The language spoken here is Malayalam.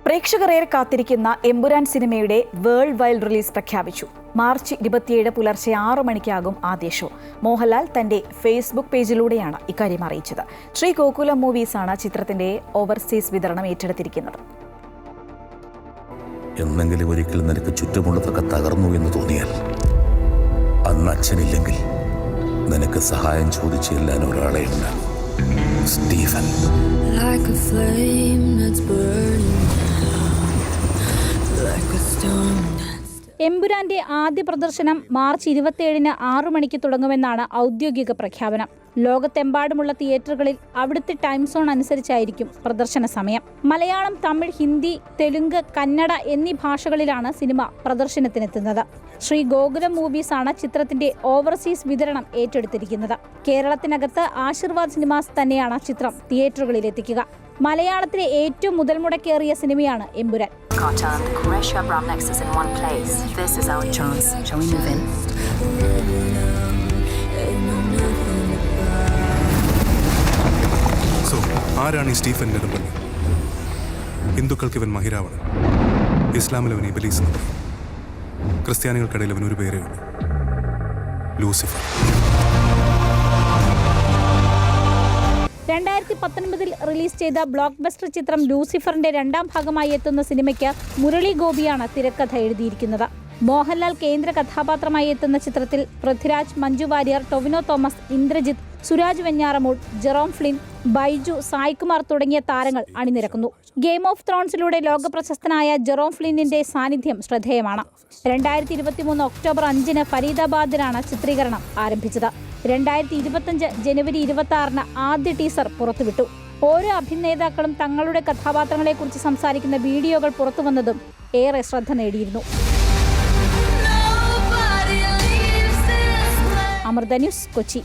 പ്രേക്ഷകരേറെ കാത്തിരിക്കുന്ന എമ്പുരാൻ സിനിമയുടെ വേൾഡ് വൈഡ് റിലീസ് പ്രഖ്യാപിച്ചു. മാർച്ച് 27 പുലർച്ചെ 6 മണിക്കാകും ആദ്യ ഷോ. മോഹൻലാൽ തന്റെ ഫേസ്ബുക്ക് പേജിലൂടെയാണ് ഇക്കാര്യം അറിയിച്ചത്. ശ്രീ ഗോകുലം മൂവീസാണ് ചിത്രത്തിന്റെ ഓവർസീസ് വിതരണം ഏറ്റെടുത്തിരിക്കുന്നത്. എന്നെങ്കിലും ഒരിക്കൽ നിനക്ക് ചുറ്റുമുള്ളതൊക്കെ തകർന്നു എന്ന് തോന്നിയാൽ അന്ന് അച്ഛനില്ലെങ്കിൽ നിനക്ക് സഹായം ചോദിച്ചു ചെല്ലാൻ ഒരാളെ ഉണ്ട്, സ്റ്റീഫൻ. എമ്പുരാന്റെ ആദ്യ പ്രദർശനം മാർച്ച് 27 6 മണിക്ക് തുടങ്ങുമെന്നാണ് ഔദ്യോഗിക പ്രഖ്യാപനം. ലോകത്തെമ്പാടുമുള്ള തിയേറ്ററുകളിൽ അവിടുത്തെ ടൈം സോൺ അനുസരിച്ചായിരിക്കും പ്രദർശന സമയം. മലയാളം, തമിഴ്, ഹിന്ദി, തെലുങ്ക്, കന്നഡ എന്നീ ഭാഷകളിലാണ് സിനിമ പ്രദർശനത്തിനെത്തുന്നത്. ശ്രീ ഗോകുലം മൂവീസാണ് ചിത്രത്തിന്റെ ഓവർസീസ് വിതരണം ഏറ്റെടുത്തിരിക്കുന്നത്. കേരളത്തിനകത്ത് ആശീർവാദ് സിനിമാസ് തന്നെയാണ് ചിത്രം തിയേറ്ററുകളിൽ എത്തിക്കുക. മലയാളത്തിലെ ഏറ്റവും മുതൽ മുടക്കേറിയ സിനിമയാണ് എമ്പുരാൻ. ആരാണ് ഈ സ്റ്റീഫൻ നെടുമ്പള്ളി? ഹിന്ദുക്കൾക്ക് ഇവൻ മഹിരാവണൻ, ഇസ്ലാമിൽ അവൻ ഇബലീസ്, ക്രിസ്ത്യാനികൾക്കിടയിൽ അവൻ ഒരു പേരേ ഉള്ളൂ, ലൂസിഫർ. 2019 റിലീസ് ചെയ്ത ബ്ലോക്ക് ബസ്റ്റർ ചിത്രം ലൂസിഫറിന്റെ 2ാം ഭാഗമായി എത്തുന്ന സിനിമയ്ക്ക് മുരളി ഗോപിയാണ് തിരക്കഥ എഴുതിയിരിക്കുന്നത്. മോഹൻലാൽ കേന്ദ്ര കഥാപാത്രമായി എത്തുന്ന ചിത്രത്തിൽ പൃഥ്വിരാജ്, മഞ്ജു വാര്യർ, ടൊവിനോ തോമസ്, ഇന്ദ്രജിത്ത്, സുരാജ് വെഞ്ഞാറമൂട്, ജെറോം ഫ്ലിൻ, ബൈജു, സായ്കുമാർ തുടങ്ങിയ താരങ്ങൾ അണിനിരക്കുന്നു. ഗെയിം ഓഫ് ത്രോൺസിലൂടെ ലോകപ്രശസ്തനായ ജെറോം ഫ്ലിന്നിന്റെ സാന്നിധ്യം ശ്രദ്ധേയമാണ്. 2023 ഒക്ടോബർ 5 ഫരീദാബാദിലാണ് ചിത്രീകരണം ആരംഭിച്ചത്. 2025 ജനുവരി 26 ആദ്യ ടീസർ പുറത്തുവിട്ടു. ഓരോ അഭിനേതാക്കളും തങ്ങളുടെ കഥാപാത്രങ്ങളെക്കുറിച്ച് സംസാരിക്കുന്ന വീഡിയോകൾ പുറത്തുവന്നതും ഏറെ ശ്രദ്ധ നേടിയിരുന്നു. അമൃത ന്യൂസ്, കൊച്ചി.